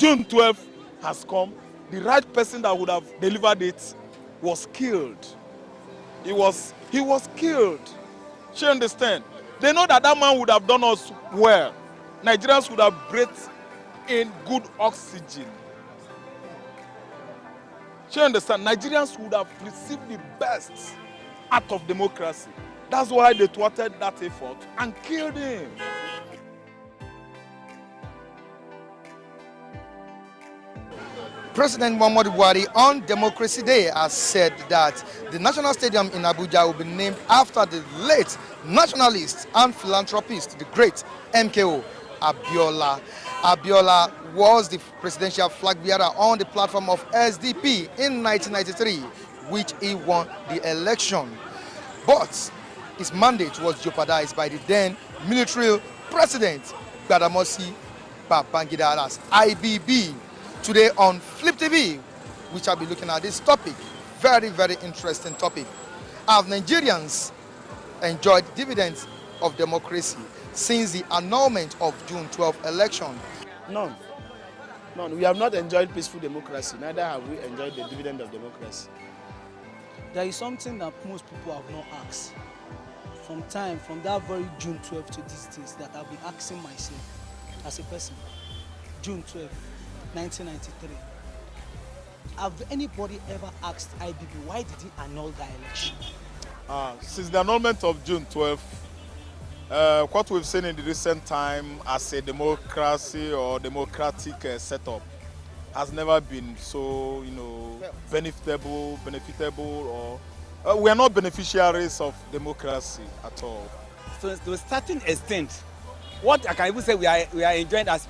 June 12th has come. The right person that would have delivered it was killed. He was killed. You understand? They know that that man would have done us well. Nigerians would have breathed in good oxygen. You understand? Nigerians would have received the best out of democracy. That's why they thwarted that effort and killed him. President Muhammadu Buhari on Democracy Day has said that the National Stadium in Abuja will be named after the late nationalist and philanthropist, the great MKO Abiola. Abiola was the presidential flag bearer on the platform of SDP in 1993, which he won the election. But his mandate was jeopardized by the then military president, Gbadamosi Babangida, as IBB. Today on Flip TV, we shall be looking at this topic. Very, very interesting topic. Have Nigerians enjoyed dividends of democracy since the annulment of June 12 election? None. None. We have not enjoyed peaceful democracy, neither have we enjoyed the dividend of democracy. There is something that most people have not asked. From that very June 12 to these days, that I've been asking myself as a person. June 12, 1993. Have anybody ever asked IBB why did he annul the election? Since the annulment of June 12, what we've seen in the recent time as a democracy or democratic setup has never been so, benefitable, or we are not beneficiaries of democracy at all. So to a certain extent, what I can even say we are enjoying as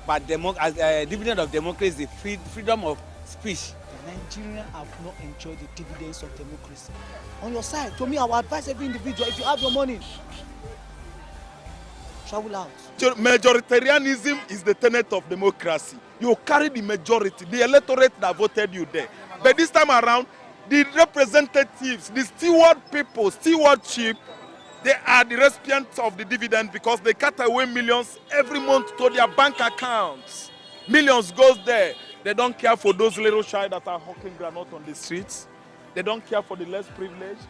dividend of democracy, freedom of speech. Nigerians have not enjoyed the dividends of democracy. On your side, to me, I would advise every individual, if you have your money, travel out. Majoritarianism is the tenet of democracy. You carry the majority, the electorate that voted you there. But this time around, the representatives, the stewardship, they are the recipients of the dividend because they cut away millions every month to their bank accounts. Millions goes there. They don't care for those little child that are hawking granite on the streets. They don't care for the less privileged.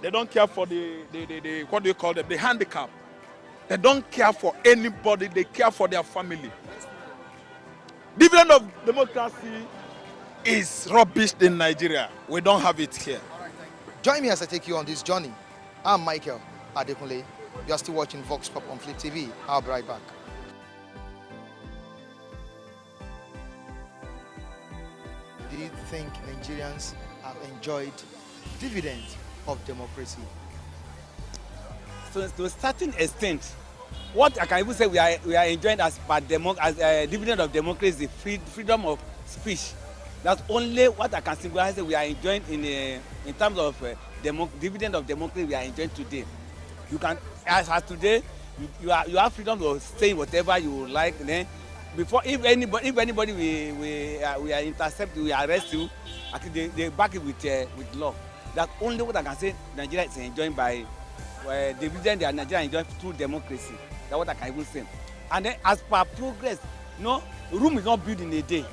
They don't care for the what do you call them, the handicap. They don't care for anybody. They care for their family. Dividend of democracy is rubbish in Nigeria. We don't have it here. Join me as I take you on this journey. I'm Michael Adekunle. You are still watching Vox Pop on Flip TV. I'll be right back. Do you think Nigerians have enjoyed dividends of democracy? So to a certain extent, what I can even say we are enjoying as dividend of democracy, freedom of speech. That's only what I can symbolize we are enjoying in terms of dividend of democracy we are enjoying today. You can, as today, you have freedom to say whatever you like. Then, before if anybody we are intercepted, we arrest you. Actually, they back it with law. That's only what I can say. Nigeria is enjoying by dividend that Nigeria enjoying through democracy. That's what I can even say. And then, as per progress, Rome is not built in a day.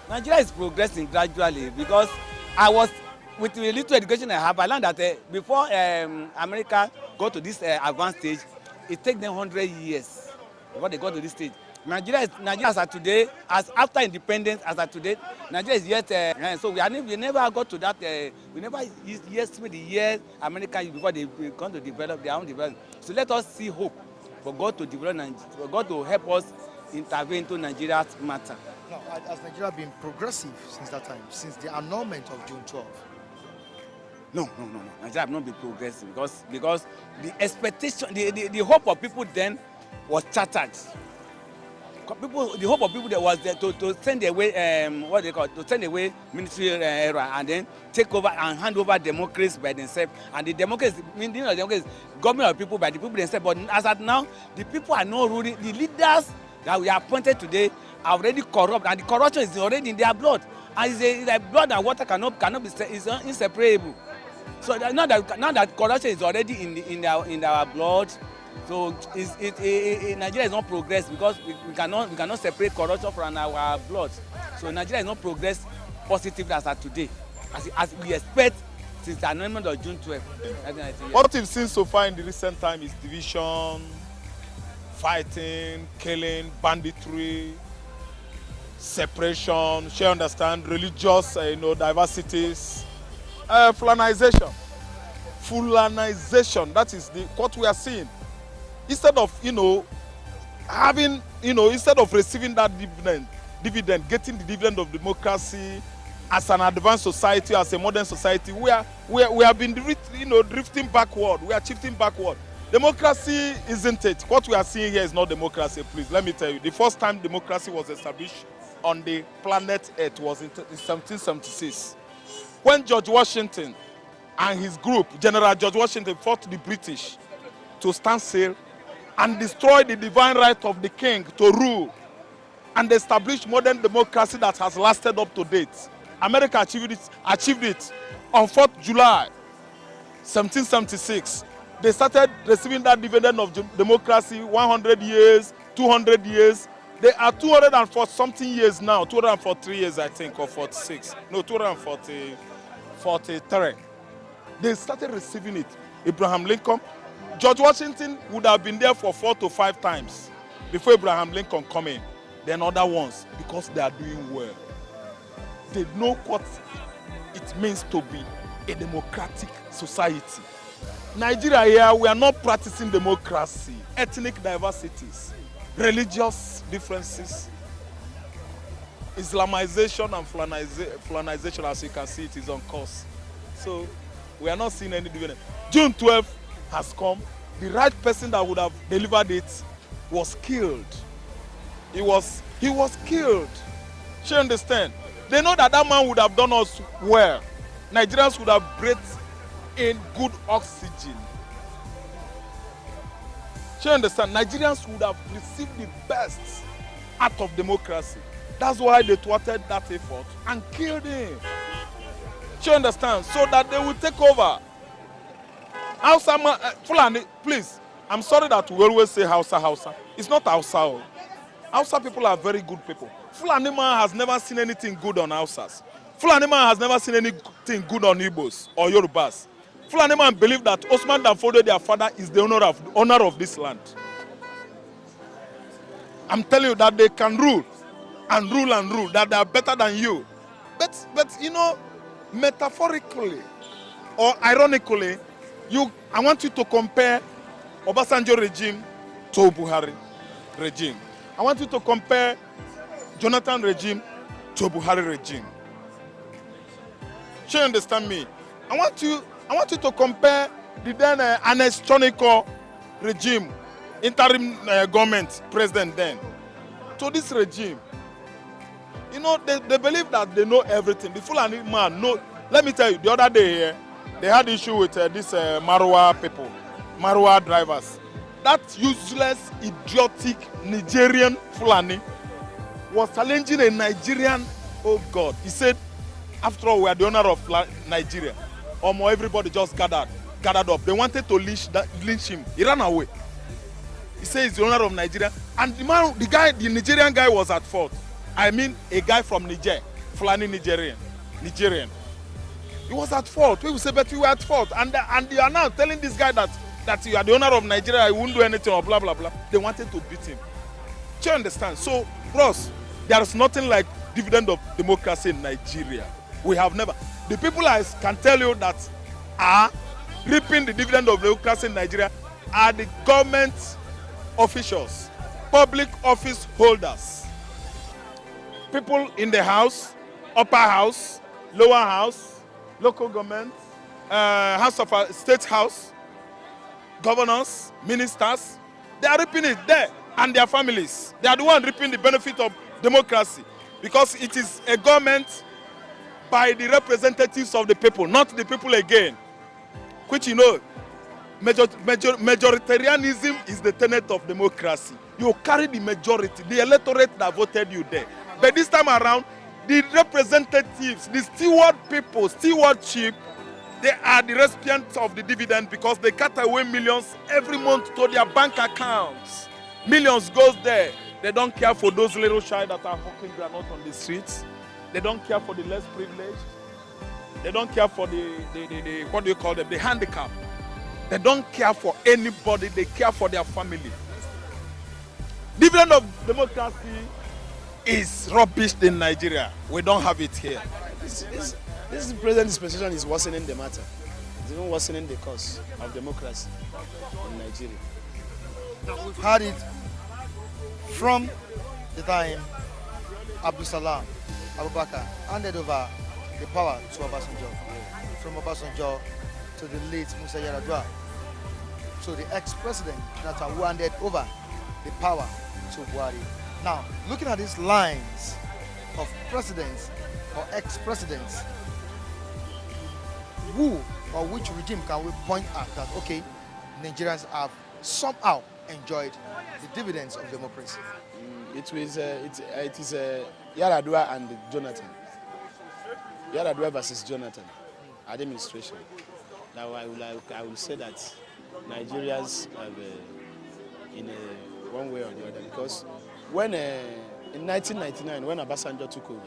Nigeria is progressing gradually because I was, with the little education I have, I learned that before America got to this advanced stage, it takes them 100 years before they got to this stage. Nigeria as of today, as after independence, as of today, Nigeria is yet, so we never got to that, we never estimate the years America used before they come to develop their own development. So let us see hope for God to develop Nigeria, for God to help us intervene into Nigeria's matter. No, has Nigeria been progressive since that time, since the annulment of June 12? No. Nigeria have not been progressive because the expectation, the hope of people then was shattered. The hope of people there was there to send away to send away military era and then take over and hand over democracy by themselves. And the democracy, government of people by the people themselves. But as at now, the people are not ruling. The leaders that we are appointed today are already corrupt, and the corruption is already in their blood. And it's like blood and water cannot be inseparable. So now that corruption is already in our blood, So Nigeria is not progressed because we cannot separate corruption from our blood. So Nigeria is not progressed positively as at today, as we expect since the announcement of June 12. What we've seen so far in the recent time is division, fighting, killing, banditry, separation, share understand, religious diversities, Fulanization. That is what we are seeing. Instead of instead of receiving that dividend, getting the dividend of democracy as an advanced society, as a modern society, we have been drifting backward. We are shifting backward. Democracy isn't it. What we are seeing here is not democracy. Please let me tell you, the first time democracy was established on the planet Earth was in 1776, when George Washington and his group, General George Washington, fought the British to stand still and destroy the divine right of the king to rule and establish modern democracy that has lasted up to date. America achieved it on 4th July 1776. They started receiving that dividend of democracy 100 years, 200 years. They are 204 something years now, 243 years I think, or 46. No, 243. They started receiving it. Abraham Lincoln, George Washington would have been there for 4 to 5 times before Abraham Lincoln come in. Then other ones, because they are doing well. They know what it means to be a democratic society. Nigeria here, we are not practicing democracy, ethnic diversities, religious differences, Islamization and Fulanization, as you can see, it is on course. So we are not seeing any dividend. June 12th has come. The right person that would have delivered it was killed. He was killed. You understand? They know that that man would have done us well. Nigerians would have breathed in good oxygen. You understand? Nigerians would have received the best out of democracy. That's why they thwarted that effort and killed him. You understand? So that they will take over. Hausa, Fulani, please. I'm sorry that we always say Hausa. It's not Hausa. Hausa people are very good people. Fulani man has never seen anything good on Hausas. Fulani man has never seen anything good on Igbos or Yorubas. Fulani man believe that Osman Danfodio, their father, is the owner of this land. I'm telling you that they can rule, that they are better than you. But metaphorically or ironically, I want you to compare Obasanjo regime to Buhari regime. I want you to compare Jonathan regime to Buhari regime. You understand me? I want you to compare the then Anestonico regime, interim government president then, to this regime. They believe that they know everything. The Fulani man know. Let me tell you, the other day here, they had issue with this Marwa people, Marwa drivers. That useless, idiotic Nigerian Fulani was challenging a Nigerian. Oh God, he said, after all, we are the owner of Nigeria. Almost everybody just gathered up. They wanted to lynch him. He ran away. He said he's the owner of Nigeria. And the Nigerian guy was at fault. I mean, a guy from Niger, Fulani Nigerian. He was at fault. People say, but you were at fault. And you are now telling this guy that you are the owner of Nigeria, you won't do anything or blah, blah, blah. They wanted to beat him. Do you understand? So, bros, there is nothing like dividend of democracy in Nigeria. We have never. The people I can tell you that are reaping the dividend of democracy in Nigeria are the government officials, public office holders, people in the house, upper house, lower house, local government, house of state house, governors, ministers. They are reaping it there, and their families. They are the ones reaping the benefit of democracy, because it is a government by the representatives of the people, not the people again. Which majoritarianism is the tenet of democracy. You carry the majority, the electorate that voted you there. But this time around, the representatives, the stewardship They are the recipients of the dividend because they cut away millions every month to their bank accounts. Millions goes there. They don't care for those little child that are hawking granite on the streets. They don't care for the less privileged. They don't care for the what do you call them, the handicap. They don't care for anybody. They care for their family. Dividend of democracy is rubbish in Nigeria. We don't have it here. This present dispensation is worsening the matter. It's even worsening the cause of democracy in Nigeria. Now, we've had it from the time Abdul Salam Abubakar handed over the power to Obasanjo. From Obasanjo to the late Musa Yar'Adua, to the ex-president Jonathan, who handed over the power to Buhari. Now, looking at these lines of presidents or ex-presidents, who or which regime can we point at that, okay, Nigerians have somehow enjoyed the dividends of democracy? It is Yar'Adua and Jonathan. Yar'Adua versus Jonathan administration. Now I will say that Nigerians have in one way or the other, because when in 1999 when Obasanjo took over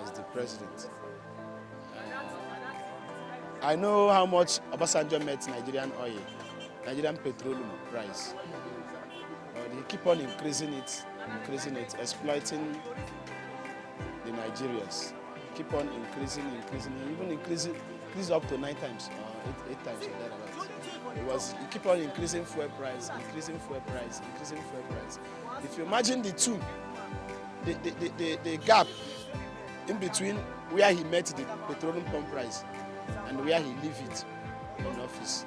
as the president, I know how much Obasanjo met Nigerian oil, Nigerian petroleum price. They keep on increasing it, exploiting the Nigerians. Keep on increasing, even increase up to 9 times or 8 times or thereabouts. It keep on increasing fuel price. If you imagine the two, the gap in between where he met the petroleum pump price and where he leave it in office.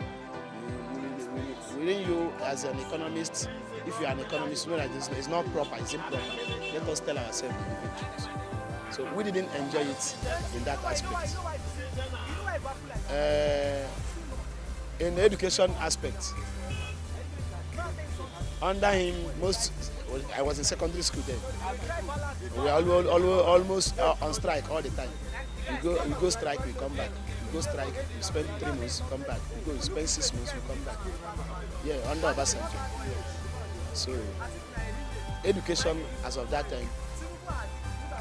Within you as an economist, if you are an economist, you know that it's not proper, it's improper. Let us tell ourselves the truth. So we didn't enjoy it in that aspect. In the education aspect, under him, I was in secondary school then. We were almost on strike all the time. We go strike, we come back. We go strike, we spend 3 months, we come back. We spend 6 months, we come back. Yeah, under Obasanjo. So, education as of that time,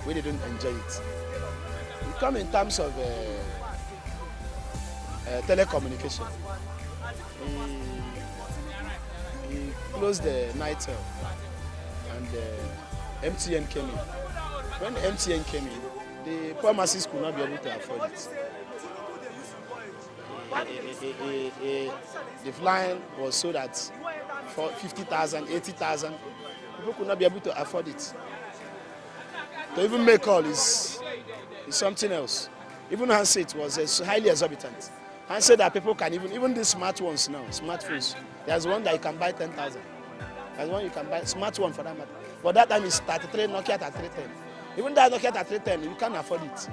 we didn't enjoy it. We come in terms of telecommunication. He closed the Nitel and MTN came in. When MTN came in, the poor masses could not be able to afford it. The flying was so that for 50,000, 80,000, people could not be able to afford it. To even make call is something else. Even handset was highly exorbitant. Handset that people can even the smart ones now, smartphones. There's one that you can buy 10,000. There's one you can buy, smart one for that matter. But that time is 33, Nokia 3310. Even that Nokia 3310, you can't afford it.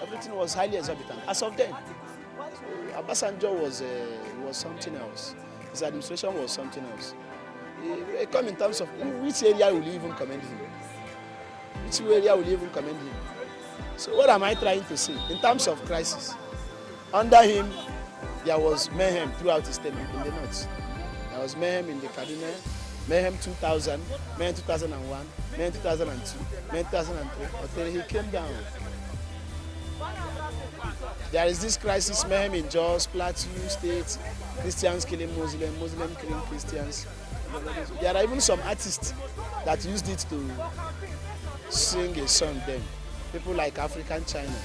Everything was highly exorbitant. As of then, Obasanjo was something else. His administration was something else. It come in terms of which area will you even commend him? Which area will you even commend him? So what am I trying to say? In terms of crisis, under him, there was mayhem throughout the state in the north. There was mayhem in the Kaduna, mayhem 2000, mayhem 2001, mayhem 2002, mayhem 2003, until he came down. There is this crisis, mayhem in Jos, Plateau State, Christians killing Muslims, Muslims killing Christians. There are even some artists that used it to sing a song then. People like African China,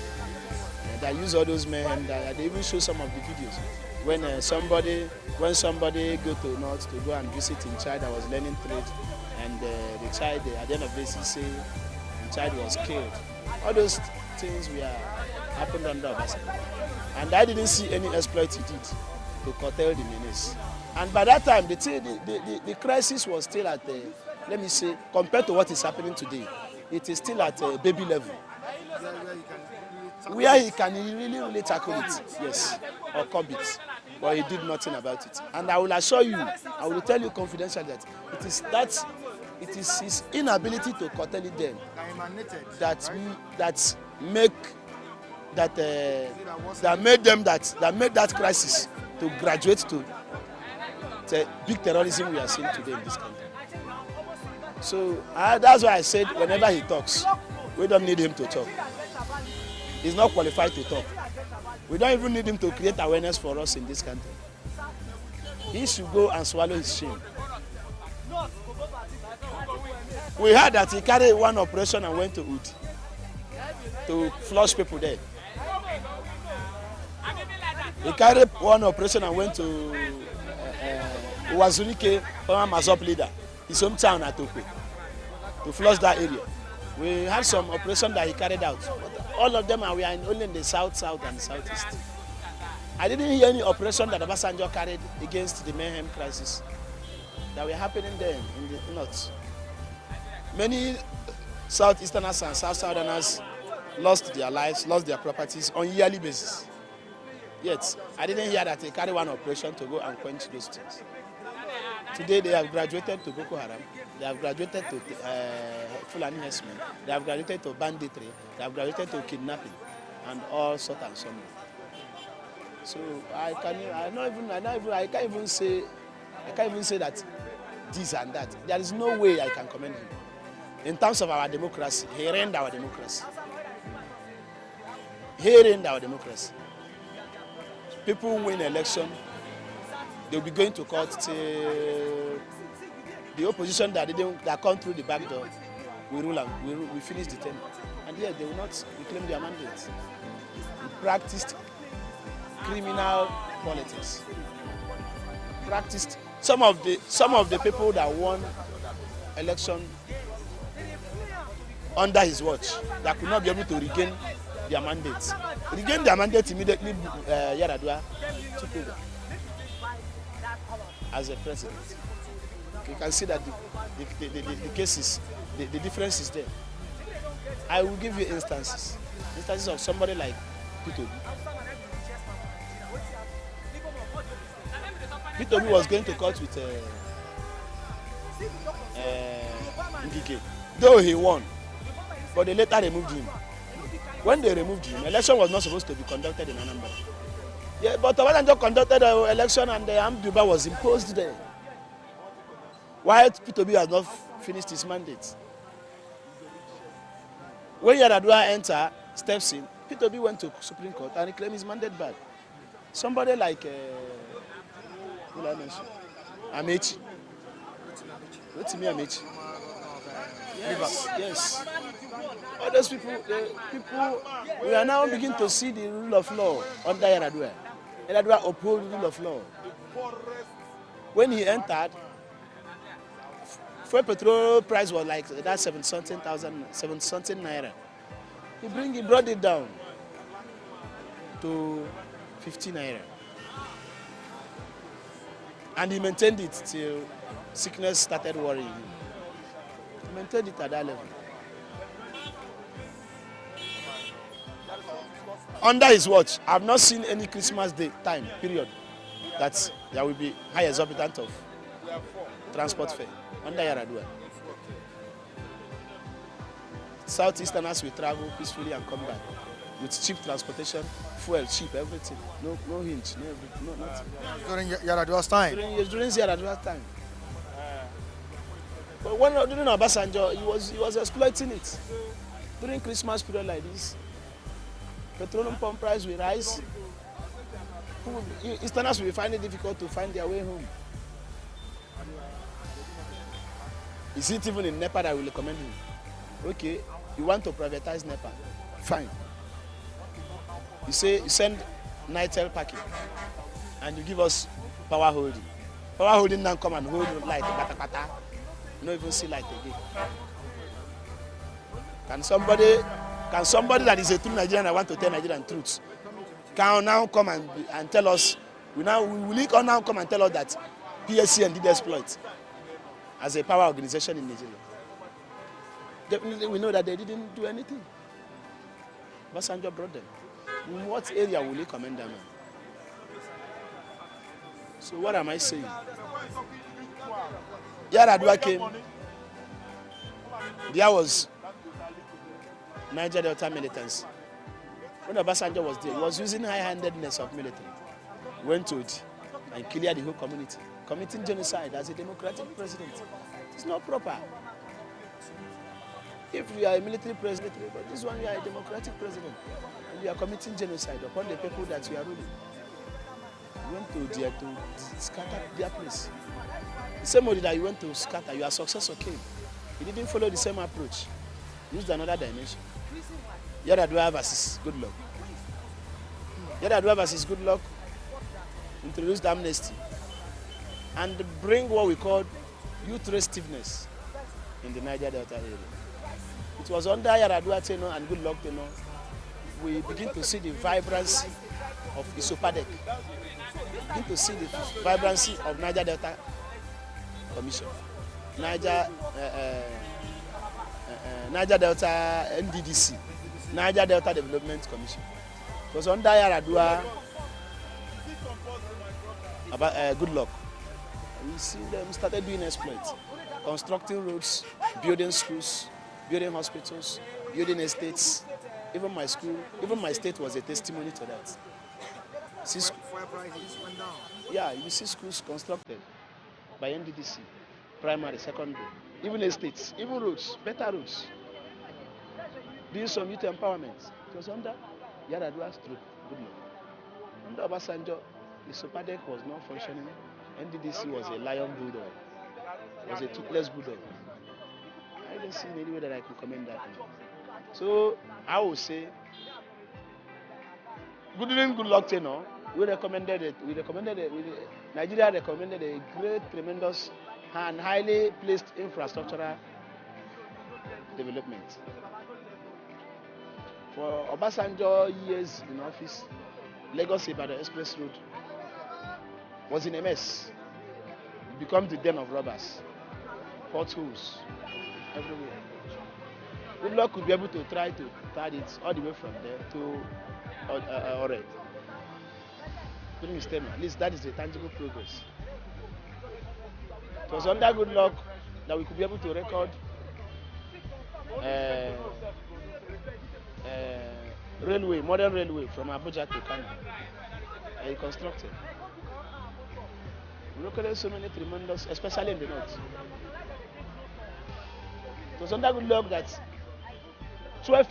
that use all those mayhem, they even show some of the videos. When somebody go to North to go and visit in child that was learning trade, and the child at the end of the day say the child was killed. All those things happened under Obasanjo. And I didn't see any exploit he did to curtail the menace. And by that time, the crisis was still at, let me say, compared to what is happening today, it is still at a baby level. Where he can really tackle it, yes, or curb it. But he did nothing about it. And I will assure you, I will tell you confidentially that it is his inability to curtail it then that make that made that crisis to graduate to the big terrorism we are seeing today in this country. So that's why I said whenever he talks, we don't need him to talk. He's not qualified to talk. We don't even need him to create awareness for us in this country. He should go and swallow his shame. We heard that he carried one operation and went to Ud to flush people there. He carried one operation and went to Wazunike, former Mazop leader, his hometown at Okwe, to flush that area. We had some operation that he carried out. But all of them we are only in the south, and southeast. I didn't hear any operation that Obasanjo carried against the mayhem crisis that were happening there in the north. Many southeasterners and southerners lost their lives, lost their properties on a yearly basis. Yet, I didn't hear that they carry one operation to go and quench those things. Today, they have graduated to Boko Haram, they have graduated to Fulani herdsmen, they have graduated to banditry, they have graduated to kidnapping, and all sorts and so on. So I can't even say that this and that. There is no way I can commend him. In terms of our democracy, he reigned our democracy. He reigned our democracy. People win election, they'll be going to court till the opposition that come through the back door, we rule and we finish the term. And yet they will not reclaim their mandate. We practiced criminal politics. Practiced some of the people that won election under his watch that could not be able to regain their mandates. Regain their mandate immediately. Yar'Adua took over as a president. You can see that the cases, the difference is there. I will give you instances of somebody like P2B. P2B was going to court with Ngige, though he won, but they later removed him. When they removed him, election was not supposed to be conducted in Anambra. Yeah, but Obasanjo conducted the election and the Amduba was imposed there. Why P2B has not finished his mandate? When Yar'Adua steps in, P2B went to Supreme Court and reclaimed his mandate back. Somebody like who did I mention? Amechi. What's me, Amechi? Yes. All those people, we are now beginning to see the rule of law under Yar'Adua. Yar'Adua uphold the rule of law. When he entered, fuel petrol price was like that 7-something naira. He brought it down to 50 naira. And he maintained it till sickness started worrying him. He maintained it at that level. Under his watch, I have not seen any Christmas day time, period, that there will be high exorbitant of transport fare under Yar'Adua. Southeasterners will travel peacefully and come back with cheap transportation, fuel cheap, everything. No hinge, no nothing. During Yar'Adua's time? During Yar'Adua's time. But during Obasanjo, he was exploiting it. During Christmas period like this, petroleum pump price will rise. Easterners will find it difficult to find their way home. Is it even in NEPA that I will recommend him? Okay, you want to privatize NEPA? Fine. You say you send Nitel packing and you give us power holding. Power holding now come and hold light, bata. You don't even see light again. Can somebody that is a true Nigerian that want to tell Nigerian truths can now come and tell us, will now come and tell us that PSCN did exploit as a power organization in Nigeria? Definitely we know that they didn't do anything. Obasanjo brought them. In what area will he commend them in? So what am I saying? Yar'Adua came. There was Niger Delta militants. When Obasanjo was there, he was using high-handedness of military. He went to it and cleared the whole community, committing genocide as a democratic president. It's not proper. If we are a military president, but this one we are a democratic president, and we are committing genocide upon the people that we are ruling. You went to there to scatter their place. The same way that you went to scatter, your successor came. He didn't follow the same approach. He used another dimension. Yaradua versus Goodluck. Yaradua versus Goodluck introduced amnesty and bring what we call youth restiveness in the Niger Delta area. It was under Yaradua tenure and Goodluck tenure we begin to see the vibrancy of Isopadec. We begin to see the vibrancy of Niger Delta Commission, Niger Delta NDDC, Niger Delta Development Commission. It was under Yaradua about Goodluck. We see them started doing exploits, constructing roads, building schools, building hospitals, building estates. Even my school, even my state was a testimony to that. Yeah, you see schools constructed by NDDC, primary, secondary, even estates, even roads, better roads. Doing some youth empowerment. It was under Yaradua's troop, Goodluck. Under Obasanjo, the Sopadec was not functioning. NDDC was a lion bulldog. It was a toothless bulldog. I don't see any way that I could commend that now. So I would say, Goodluck tenure, we recommended it. Nigeria recommended a great, tremendous, and highly placed infrastructural development. For Obasanjo years in office, Lagos-Ibadan Express Road was in a mess. It became the den of robbers, potholes everywhere. Goodluck could be able to try to start it all the way from there to Ore. During his tenure, at least that is a tangible progress. It was under Goodluck that we could be able to record railway, modern railway from Abuja to Kano. He constructed. We recorded so many tremendous, especially in the north. It was under Goodluck that 12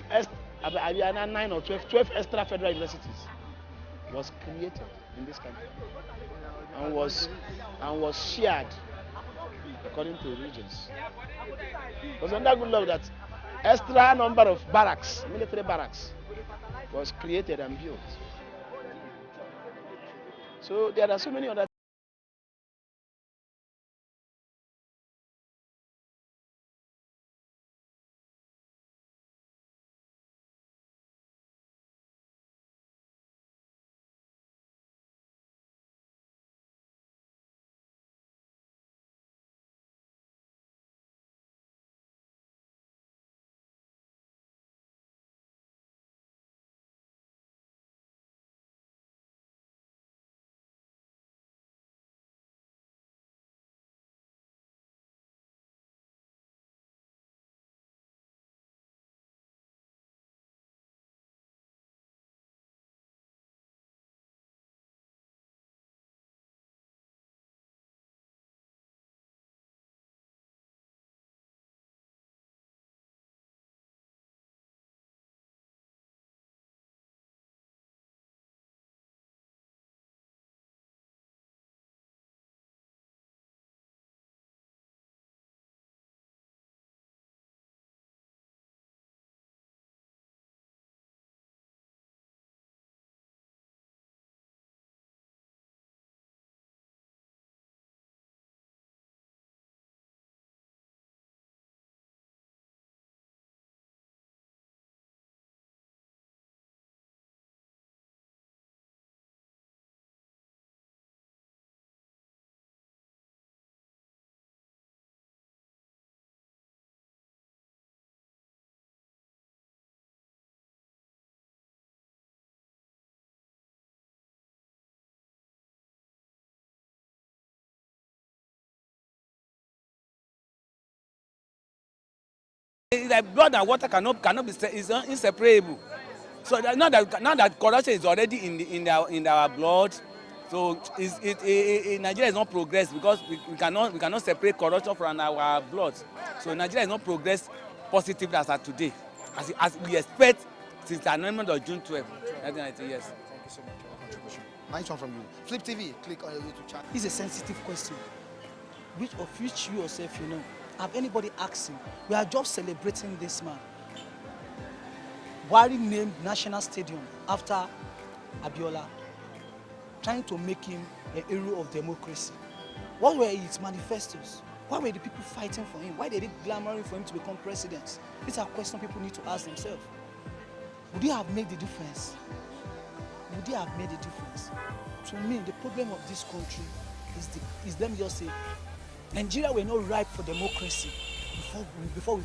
extra federal universities was created in this country and was shared according to regions. It was under Goodluck that extra number of barracks, military barracks, was created and built. So there are so many other It's like blood and water cannot be is inseparable. So that now that corruption is already in our blood, so Nigeria is not progressed because we cannot separate corruption from our blood. So Nigeria is not progressed positively as of today, as we expect since the announcement of June 12, 1990. Yes. Thank you so much for your contribution. Nice one from you. Flip TV, click on your YouTube channel. It's a sensitive question, which you yourself you know. Have anybody asked him? We are just celebrating this man. Buhari named National Stadium after Abiola, trying to make him a hero of democracy. What were his manifestos? Why were the people fighting for him? Why did they clamoring for him to become president? These are questions people need to ask themselves. Would he have made the difference? Would he have made a difference? To me, the problem of this country is let me just say, Nigeria were not ripe for democracy before we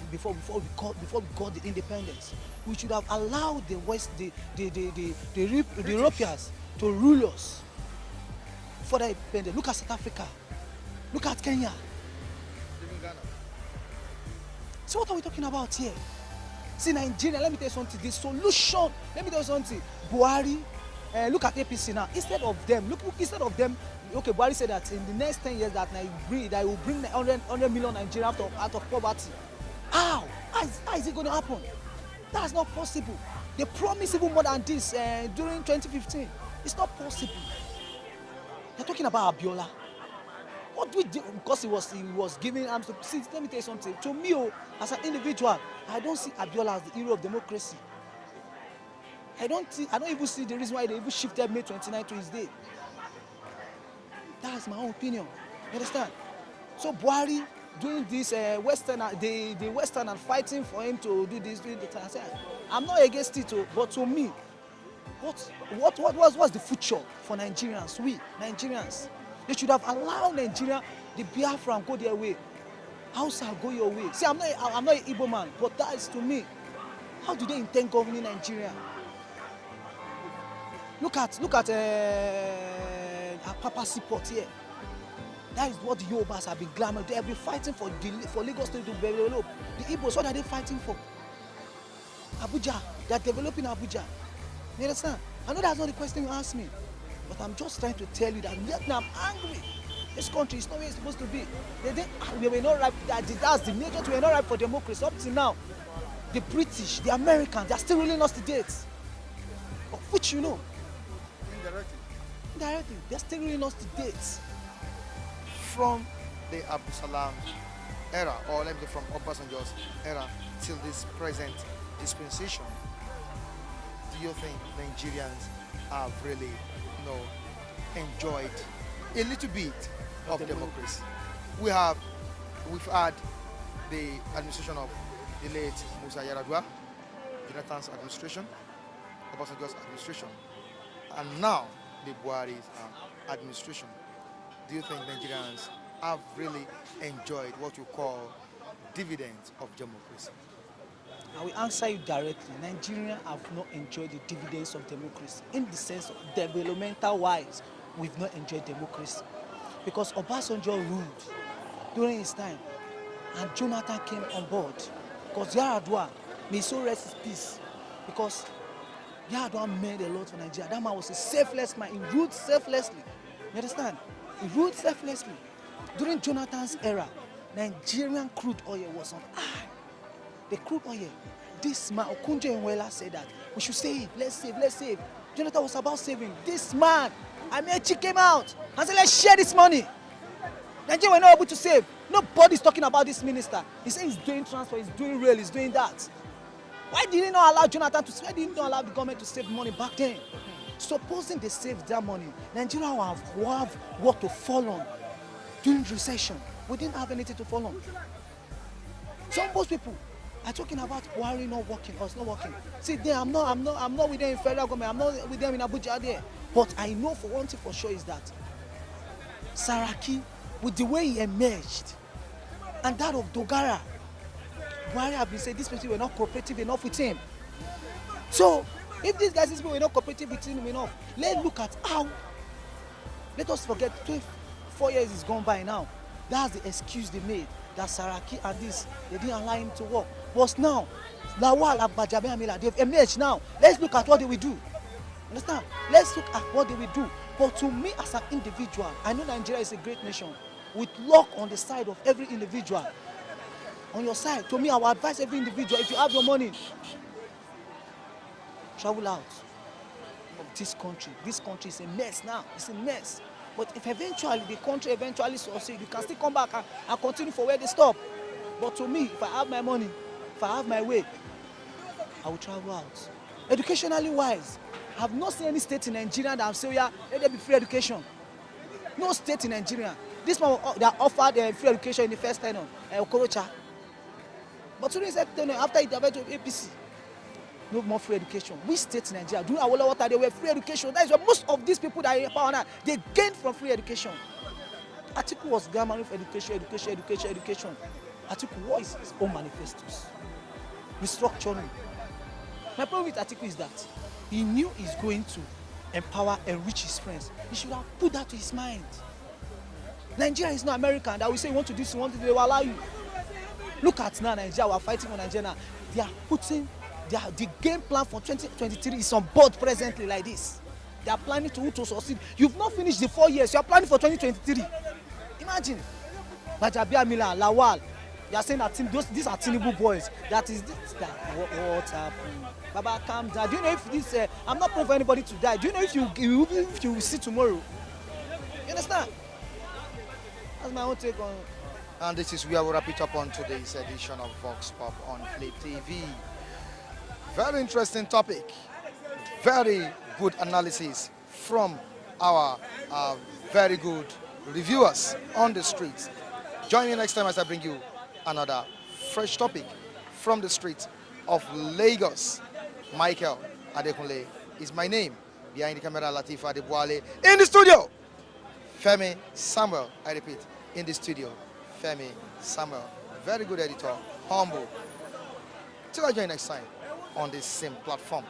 got the independence. We should have allowed the West, the Europeans to rule us for the independence. Look at South Africa. Look at Kenya. Even Ghana. So what are we talking about here? See, Nigeria, let me tell you something. The solution, let me tell you something. Buhari, look at APC now. Instead of them, okay, Buhari said that in the next 10 years that he will bring 100 million Nigerians out of poverty. How? How is it going to happen? That's not possible. They promised even more than this during 2015. It's not possible. They're talking about Abiola. What we do, because he was giving arms to. See, let me tell you something. To me, as an individual, I don't see Abiola as the hero of democracy. I don't even see the reason why they even shifted May 29 to his day. That's my own opinion. You understand? So Buhari doing this Western, the Western and fighting for him to do this, doing the I'm not against it, but to me, what's the future for Nigerians? We Nigerians, they should have allowed Nigeria, the Biafran go their way. Hausa go your way. See, I'm not an Igbo man, but that is to me. How do they intend governing Nigeria? Look at Papa Seaport here. That is what the Yorubas have been glamour. They have been fighting for Lagos State to develop. The Igbos, what are they fighting for? Abuja. They are developing Abuja. You understand? I know that's not the question you asked me, but I'm just trying to tell you that Vietnam angry. This country is not where it's supposed to be. We were not ripe. That's the major. We were not ripe for democracy up till now. The British, the Americans, they are still ruling us to date. Of which you know. Indirectly, they're still ruling us to date. From the Abu Salam era, or let me say from Obasanjo's era till this present dispensation, do you think Nigerians have really, enjoyed a little bit of democracy? We've had the administration of the late Musa Yar'Adua, Jonathan's administration, Obasanjo's administration, and now the Buhari's administration. Do you think Nigerians have really enjoyed what you call dividends of democracy? I will answer you directly. Nigerians have not enjoyed the dividends of democracy. In the sense of developmental wise, we've not enjoyed democracy. Because Obasanjo ruled during his time and Jonathan came on board. Because Yar'Adua, may so rest his peace. Because Yar'Adua made a lot for Nigeria. That man was a selfless man. He ruled selflessly. You understand? He ruled selflessly. During Jonathan's era, Nigerian crude oil was on high. The crude oil, this man, Okunjo Iweala said that we should save, let's save. Jonathan was about saving. This man, Amechi came out and said, let's share this money. Nigeria were not able to save. Nobody's talking about this minister. He said he's doing transfer, he's doing rail, he's doing that. Why did he not allow Jonathan to save? Why did he not allow the government to save money back then? Supposing they saved that money, Nigeria will have what to fall on. During recession, we didn't have anything to fall on. So most people are talking about Buhari not working, us not working. See, I'm not with them in federal government, I'm not with them in Abuja there. But I know for one thing for sure is that Saraki, with the way he emerged, and that of Dogara, Buhari have been saying these people were not cooperative enough with him. So, if these people were not cooperative with him enough, let's look at how. Let us forget 4 years is gone by now. That's the excuse they made. that Saraki and this, they didn't allow him to work. But now, Lawal and Gbajabiamila, they've emerged now. Let's look at what they will do. Understand? Let's look at what they will do. But to me as an individual, I know Nigeria is a great nation. With luck on the side of every individual. On your side, to me, I will advise every individual, if you have your money, travel out of this country. This country is a mess now. It's a mess. But if eventually the country eventually succeeds, you can still come back and continue for where they stop. But to me, if I have my money, if I have my way, I will travel out. Educationally wise, I have not seen any state in Nigeria that say, yeah, let there be free education. No state in Nigeria. This one, they are offered free education in the first tenure, Okorocha. But during the second tenure, after it went to APC, no more free education. Which state in Nigeria? During Awolowo water, they were free education. That is where most of these people that are in power now, they gained from free education. Atiku was grammar of education. Atiku, what is his own manifestos? Restructuring. My problem with Atiku is that he knew he's going to empower, enrich his friends. He should have put that to his mind. Nigeria is not America, and that we say you want to do this, you want to do, they will allow you. Look at now, Nigeria, we are fighting on Nigeria now. They are putting the game plan for 2023 is on board presently like this. They are planning to succeed. You've not finished the 4 years. You are planning for 2023. Imagine. Gbajabiamila, Lawal. You are saying that these are Tinubu boys. That is this. What happened? Baba, calm down. Do you know if this? I'm not praying for anybody to die. Do you know if you will see tomorrow? You understand? That's my own take on it. And this is where we wrap it up on today's edition of Vox Pop on Flip TV. Very interesting topic. Very good analysis from our very good reviewers on the streets. Join me next time as I bring you another fresh topic from the streets of Lagos. Michael Adekunle is my name. Behind the camera, Latifa Adeboale. In the studio, Femi Samuel. I repeat, in the studio, Femi Samuel. Very good editor, humble. Till I join next time on this same platform.